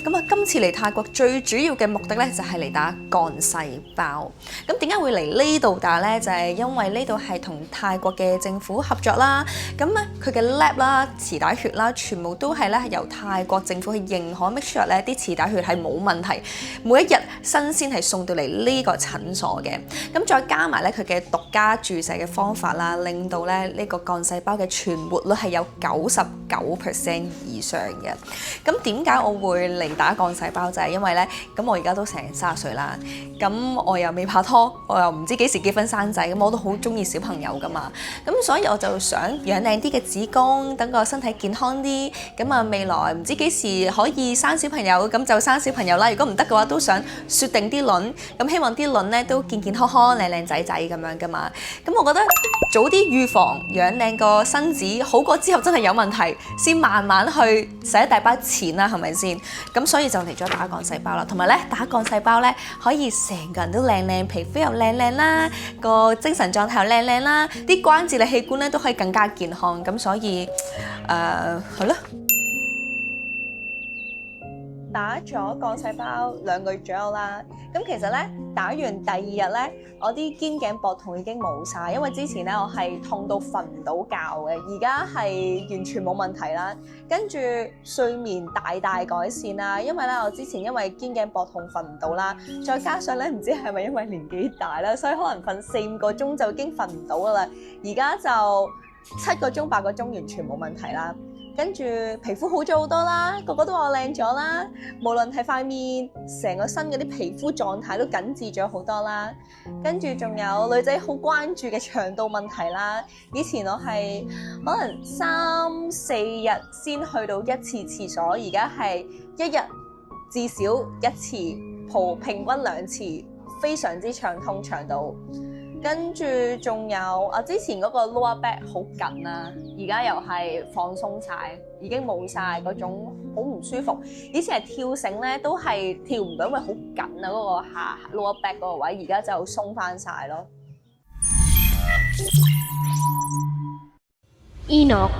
咁啊，今次嚟泰國最主要嘅目的咧，就係嚟打幹細胞。咁點解會嚟呢度打咧？就係因為呢度係同泰國嘅政府合作啦。咁咧，佢嘅 lab 啦、臍帶血啦，全部都係咧由泰國政府去認可 make sure 咧啲臍帶血係冇問題，每一日新鮮係送到嚟呢個診所嘅。咁再加埋咧佢嘅獨家注射嘅方法啦，令到咧呢個幹細胞嘅存活率係有99% 以上嘅。咁點解我會嚟打幹細胞？就係因為咧，咁我而家都成30歲啦，咁我又未拍拖，我又唔知幾時結婚生仔，咁我都好中意小朋友噶嘛，咁所以我就想養靚啲嘅子宮，等個身體健康啲，咁啊未來唔知幾時可以生小朋友，咁就生小朋友啦。如果唔得嘅話，都想雪定啲卵，咁希望啲卵咧都健健康康、靚靚仔仔咁樣噶嘛。咁我覺得早啲預防養靚個身子，好過之後真係有問題先慢慢去使一大筆錢啦，係咪先？咁所以就嚟咗打幹細胞啦，同埋咧打幹細胞咧可以成個人都靚靚，皮膚又靚靚啦，個精神狀態又靚靚啦，啲關節嘅器官咧都可以更加健康，咁所以係咯。打咗幹細胞2個月左右啦，咁其實咧打完第2日咧，我啲肩頸膊痛已經冇晒，因為之前咧我係痛到瞓唔到覺嘅，而家係完全冇問題啦。跟住睡眠大改善啦，因為咧我之前因為肩頸膊痛瞓唔到啦，再加上咧唔知係咪因為年紀大啦，所以可能瞓4-5個鐘就已經瞓唔到噶啦，而家就7個鐘8個鐘完全冇問題啦。跟住皮膚好咗好多啦，個個都話我靚咗啦，無論係塊面、成個身嗰啲皮膚狀態都緊緻咗好多啦。跟住仲有女仔好關注嘅腸道問題啦，以前我係可能3-4日先去到1次廁所，而家係1日至少1次，平均2次，非常之暢通腸道。跟住仲有之前嗰個 lower back 好緊啊，而家又係放鬆晒，已經冇晒嗰種好唔舒服。以前係跳繩咧都係跳唔到，因為好緊啊嗰個下 lower back 嗰個位，而家就鬆翻晒咯。Enoch